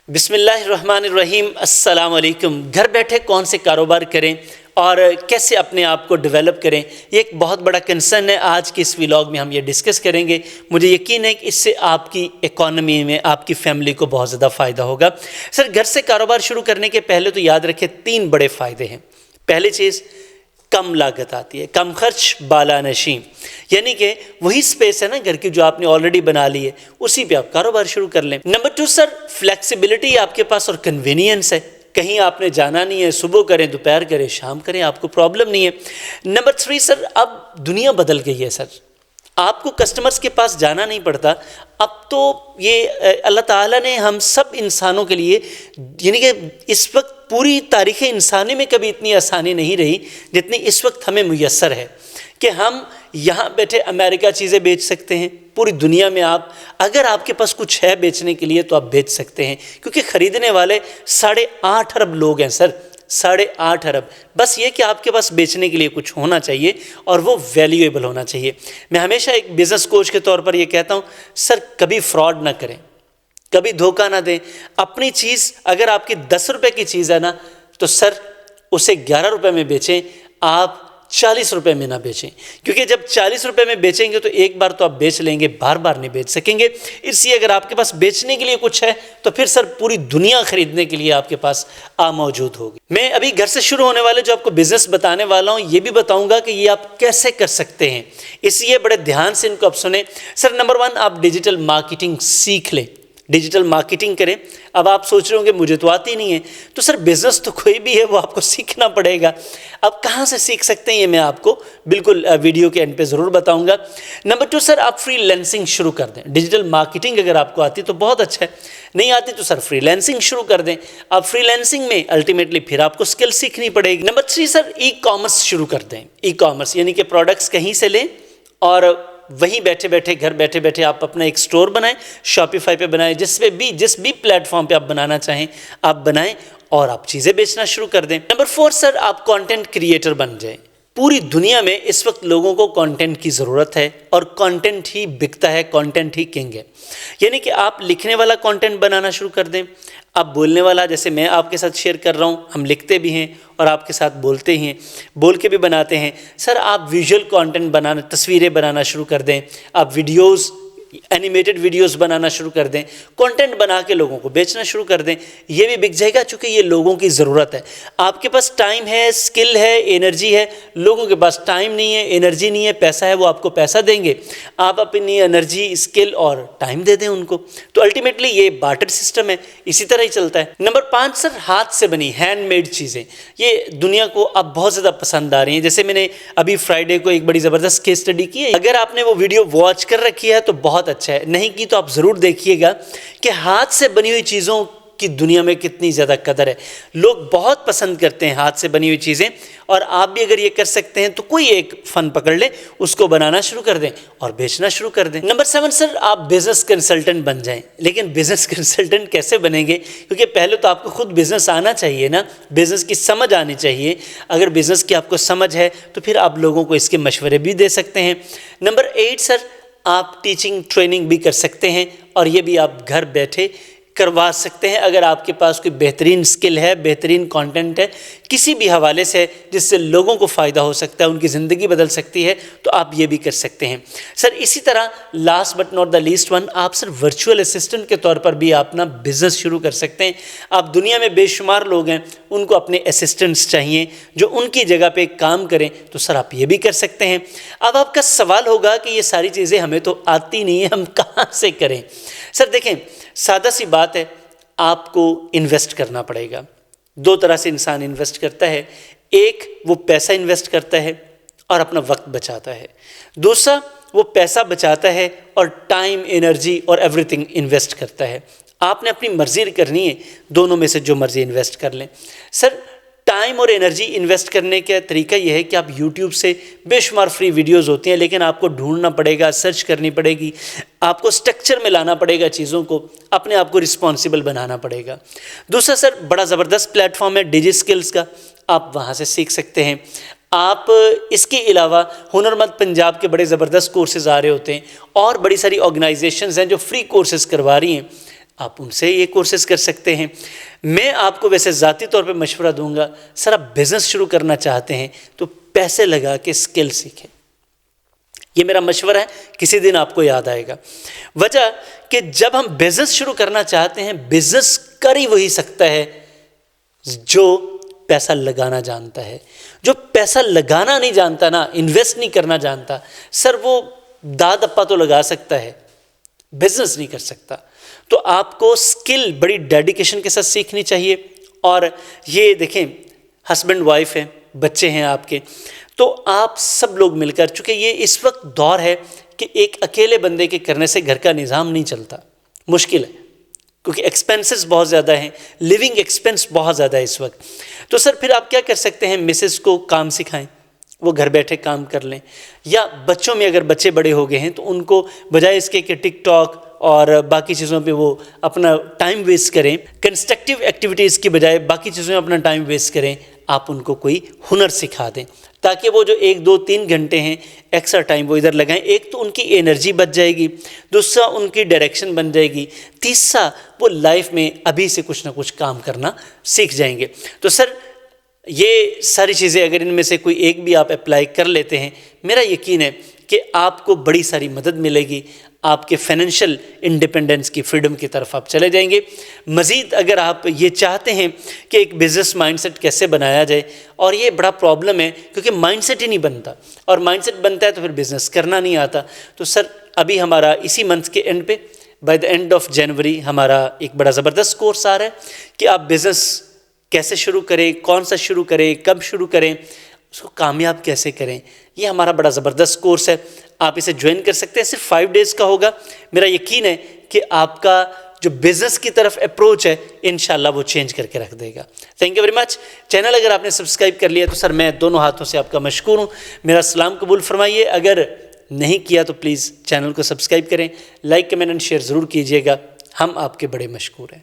بسم اللہ الرحمن الرحیم۔ السلام علیکم۔ گھر بیٹھے کون سے کاروبار کریں اور کیسے اپنے آپ کو ڈیولپ کریں، یہ ایک بہت بڑا کنسرن ہے۔ آج کی اس ویلاگ میں ہم یہ ڈسکس کریں گے۔ مجھے یقین ہے کہ اس سے آپ کی اکانومی میں، آپ کی فیملی کو بہت زیادہ فائدہ ہوگا۔ سر، گھر سے کاروبار شروع کرنے کے پہلے تو یاد رکھیں 3 بڑے فائدے ہیں۔ پہلی چیز، کم لاگت آتی ہے، کم خرچ بالا نشیں، یعنی کہ وہی سپیس ہے نا گھر کی جو آپ نے آلریڈی بنا لی ہے، اسی پہ آپ کاروبار شروع کر لیں۔ نمبر 2 سر، فلیکسیبلٹی آپ کے پاس اور کنوینئنس ہے، کہیں آپ نے جانا نہیں ہے، صبح کریں، دوپہر کریں، شام کریں، آپ کو پرابلم نہیں ہے۔ نمبر 3 سر، اب دنیا بدل گئی ہے سر، آپ کو کسٹمرز کے پاس جانا نہیں پڑتا۔ اب تو یہ اللہ تعالیٰ نے ہم سب انسانوں کے لیے، یعنی کہ اس وقت پوری تاریخ انسانی میں کبھی اتنی آسانی نہیں رہی جتنی اس وقت ہمیں میسر ہے کہ ہم یہاں بیٹھے امریکہ چیزیں بیچ سکتے ہیں۔ پوری دنیا میں اگر آپ کے پاس کچھ ہے بیچنے کے لیے تو آپ بیچ سکتے ہیں، کیونکہ خریدنے والے 8.5 ارب لوگ ہیں سر، 8.5 ارب۔ بس یہ کہ آپ کے پاس بیچنے کے لیے کچھ ہونا چاہیے اور وہ ویلیویبل ہونا چاہیے۔ میں ہمیشہ ایک بزنس کوچ کے طور پر یہ کہتا ہوں، سر کبھی فراڈ نہ کریں، کبھی دھوکہ نہ دیں۔ اپنی چیز اگر آپ کی 10 روپے کی چیز ہے نا، تو سر اسے 11 روپے میں بیچیں، آپ 40 روپے میں نہ بیچیں، کیونکہ جب 40 روپے میں بیچیں گے تو ایک بار تو آپ بیچ لیں گے، بار بار نہیں بیچ سکیں گے۔ اس لیے اگر آپ کے پاس بیچنے کے لیے کچھ ہے تو پھر سر پوری دنیا خریدنے کے لیے آپ کے پاس موجود ہوگی۔ میں ابھی گھر سے شروع ہونے والے جو آپ کو بزنس بتانے والا ہوں، یہ بھی بتاؤں گا کہ یہ آپ کیسے کر سکتے ہیں، اس لیے بڑے دھیان سے ان کو آپ سنیں۔ سر نمبر 1، آپ ڈیجیٹل مارکیٹنگ سیکھ لیں، ڈیجیٹل مارکیٹنگ کریں۔ اب آپ سوچ رہے ہوں کہ مجھے تو آتی نہیں ہے، تو سر بزنس تو کوئی بھی ہے وہ آپ کو سیکھنا پڑے گا۔ اب کہاں سے سیکھ سکتے ہیں یہ میں آپ کو بالکل ویڈیو کے اینڈ پہ ضرور بتاؤں گا۔ نمبر 2 سر، آپ فری لینسنگ شروع کر دیں۔ ڈیجیٹل مارکیٹنگ اگر آپ کو آتی تو بہت اچھا ہے، نہیں آتی تو سر فری لینسنگ شروع کر دیں۔ اب فری لینسنگ میں الٹیمیٹلی پھر آپ کو اسکل سیکھنی پڑے گی۔ نمبر 3 سر، ای کامرس شروع کر دیں۔ ای کامرس یعنی کہ پروڈکٹس کہیں سے لیں اور وہیں بیٹھے بیٹھے، گھر بیٹھے بیٹھے آپ اپنا ایک سٹور بنائیں، شاپیفائی پہ بنائیں، جس بھی پلیٹ فارم پہ آپ بنانا چاہیں آپ بنائیں اور آپ چیزیں بیچنا شروع کر دیں۔ نمبر 4 سر، آپ کانٹینٹ کریٹر بن جائیں۔ پوری دنیا میں اس وقت لوگوں کو کانٹینٹ کی ضرورت ہے اور کانٹینٹ ہی بکتا ہے، کانٹینٹ ہی کنگ ہے، یعنی کہ آپ لکھنے والا کانٹینٹ بنانا شروع کر دیں، آپ بولنے والا، جیسے میں آپ کے ساتھ شیئر کر رہا ہوں، ہم لکھتے بھی ہیں اور آپ کے ساتھ بولتے ہیں، بول کے بھی بناتے ہیں۔ سر آپ ویژول کانٹینٹ بنانا، تصویریں بنانا شروع کر دیں، آپ ویڈیوز، اینیمیٹڈ ویڈیوز بنانا شروع کر دیں، کانٹینٹ بنا کے لوگوں کو بیچنا شروع کر دیں، یہ بھی بک جائے گا چونکہ یہ لوگوں کی ضرورت ہے۔ آپ کے پاس ٹائم ہے، اسکل ہے، انرجی ہے، لوگوں کے پاس ٹائم نہیں ہے، انرجی نہیں ہے، پیسہ ہے، وہ آپ کو پیسہ دیں گے، آپ اپنی انرجی، اسکل اور ٹائم دے دیں ان کو، تو الٹیمیٹلی یہ بارٹر سسٹم ہے، اسی طرح ہی چلتا ہے۔ نمبر 5 سر، ہاتھ سے بنی ہینڈ میڈ چیزیں، یہ دنیا کو اب بہت زیادہ پسند آ رہی ہیں۔ جیسے میں نے ابھی فرائیڈے کو ایک بڑی زبردست کیس اسٹڈی کی ہے، اگر آپ نے وہ ویڈیو واچ کر رکھی ہے تو بہت اچھا ہے، نہیں کی تو آپ ضرور دیکھیے گا کہ ہاتھ سے بنی ہوئی چیزوں کی دنیا میں کتنی زیادہ قدر ہے۔ لوگ بہت پسند کرتے ہیں ہاتھ سے بنی ہوئی چیزیں، اور آپ بھی اگر یہ کر سکتے ہیں تو کوئی ایک فن پکڑ لیں، اس کو بنانا شروع کر دیں اور بیچنا شروع کر دیں۔ نمبر 7 سر، آپ بزنس کنسلٹنٹ بن جائیں۔ لیکن بزنس کنسلٹنٹ کیسے بنیں گے؟ کیونکہ پہلے تو آپ کو خود بزنس آنا چاہیے نا، بزنس کی سمجھ آنی چاہیے۔ اگر بزنس کی آپ کو سمجھ ہے تو پھر آپ لوگوں کو اس کے مشورے بھی دے سکتے ہیں۔ نمبر 8 سر، آپ ٹیچنگ ٹریننگ بھی کر سکتے ہیں، اور یہ بھی آپ گھر بیٹھے کروا سکتے ہیں اگر آپ کے پاس کوئی بہترین سکل ہے، بہترین کانٹینٹ ہے، کسی بھی حوالے سے جس سے لوگوں کو فائدہ ہو سکتا ہے، ان کی زندگی بدل سکتی ہے، تو آپ یہ بھی کر سکتے ہیں۔ سر اسی طرح last but not the least one, آپ سر ورچوئل اسسٹنٹ کے طور پر بھی اپنا بزنس شروع کر سکتے ہیں۔ آپ دنیا میں بے شمار لوگ ہیں، ان کو اپنے اسسٹنٹس چاہیے جو ان کی جگہ پہ کام کریں، تو سر آپ یہ بھی کر سکتے ہیں۔ اب آپ کا سوال ہوگا کہ یہ ساری چیزیں ہمیں تو آتی نہیں ہیں، ہم کہاں سے کریں؟ سر دیکھیں، سادہ سی بات ہے، آپ کو انویسٹ کرنا پڑے گا۔ 2 طرح سے انسان انویسٹ کرتا ہے، ایک وہ پیسہ انویسٹ کرتا ہے اور اپنا وقت بچاتا ہے، دوسرا وہ پیسہ بچاتا ہے اور ٹائم، انرجی اور ایوری تھنگ انویسٹ کرتا ہے۔ آپ نے اپنی مرضی کرنی ہے، دونوں میں سے جو مرضی انویسٹ کر لیں۔ سر ٹائم اور انرجی انویسٹ کرنے کا طریقہ یہ ہے کہ آپ یوٹیوب سے بے شمار فری ویڈیوز ہوتی ہیں، لیکن آپ کو ڈھونڈنا پڑے گا، سرچ کرنی پڑے گی، آپ کو سٹرکچر میں لانا پڑے گا چیزوں کو، اپنے آپ کو رسپانسیبل بنانا پڑے گا۔ دوسرا سر، بڑا زبردست پلیٹ فارم ہے ڈیجی اسکلز کا، آپ وہاں سے سیکھ سکتے ہیں۔ آپ اس کے علاوہ ہنرمند پنجاب کے بڑے زبردست کورسز آ رہے ہوتے ہیں، اور بڑی ساری آرگنائزیشنز ہیں جو فری کورسز کروا رہی ہیں۔ آپ ان سے یہ کورسز کر سکتے ہیں۔ میں آپ کو ویسے ذاتی طور پہ مشورہ دوں گا، سر آپ بزنس شروع کرنا چاہتے ہیں تو پیسے لگا کے اسکل سیکھیں، یہ میرا مشورہ ہے، کسی دن آپ کو یاد آئے گا۔ وجہ کہ جب ہم بزنس شروع کرنا چاہتے ہیں، بزنس کر ہی وہی سکتا ہے جو پیسہ لگانا جانتا ہے۔ جو پیسہ لگانا نہیں جانتا نا، انویسٹ نہیں کرنا جانتا، سر وہ داد اپا تو لگا سکتا ہے، بزنس نہیں کر سکتا۔ تو آپ کو سکل بڑی ڈیڈیکیشن کے ساتھ سیکھنی چاہیے۔ اور یہ دیکھیں، ہسبینڈ وائف ہیں، بچے ہیں آپ کے، تو آپ سب لوگ مل کر، چونکہ یہ اس وقت دور ہے کہ ایک اکیلے بندے کے کرنے سے گھر کا نظام نہیں چلتا، مشکل ہے، کیونکہ ایکسپینسز بہت زیادہ ہیں، لیونگ ایکسپینس بہت زیادہ ہے اس وقت۔ تو سر پھر آپ کیا کر سکتے ہیں، مسز کو کام سکھائیں، وہ گھر بیٹھے کام کر لیں، یا بچوں میں اگر بچے بڑے ہو گئے ہیں تو ان کو بجائے اس کے کہ ٹک ٹاک اور باقی چیزوں پہ وہ اپنا ٹائم ویسٹ کریں، کنسٹرکٹیو ایکٹیویٹیز کی بجائے باقی چیزوں میں اپنا ٹائم ویسٹ کریں، آپ ان کو کوئی ہنر سکھا دیں، تاکہ وہ جو 1 2 3 گھنٹے ہیں ایکسٹرا ٹائم وہ ادھر لگائیں۔ ایک تو ان کی انرجی بچ جائے گی، دوسرا ان کی ڈائریکشن بن جائے گی، تیسرا وہ لائف میں ابھی سے کچھ نہ کچھ کام کرنا سیکھ جائیں گے۔ تو سر یہ ساری چیزیں اگر ان میں سے کوئی ایک بھی آپ اپلائی کر لیتے ہیں، میرا یقین ہے کہ آپ کو بڑی ساری مدد ملے گی، آپ کے فائنینشیل انڈیپینڈنس کی فریڈم کی طرف آپ چلے جائیں گے۔ مزید اگر آپ یہ چاہتے ہیں کہ ایک بزنس مائنڈ سیٹ کیسے بنایا جائے، اور یہ بڑا پرابلم ہے کیونکہ مائنڈ سیٹ ہی نہیں بنتا، اور مائنڈ سیٹ بنتا ہے تو پھر بزنس کرنا نہیں آتا، تو سر ابھی ہمارا اسی منتھ کے اینڈ پہ by the and of January ہمارا ایک بڑا زبردست کورس آ رہا ہے کہ آپ بزنس کیسے شروع کریں، کون سا شروع کریں، کب شروع کریں، اس کو کامیاب کیسے کریں۔ یہ ہمارا بڑا زبردست کورس ہے، آپ اسے جوائن کر سکتے ہیں، صرف 5 ڈیز کا ہوگا۔ میرا یقین ہے کہ آپ کا جو بزنس کی طرف اپروچ ہے انشاءاللہ وہ چینج کر کے رکھ دے گا۔ Thank you very much. Channel اگر آپ نے سبسکرائب کر لیا تو سر میں دونوں ہاتھوں سے آپ کا مشکور ہوں، میرا سلام قبول فرمائیے۔ اگر نہیں کیا تو پلیز چینل کو سبسکرائب کریں، لائک کمنٹ اینڈ شیئر ضرور کیجیے گا، ہم آپ کے بڑے مشکور ہیں۔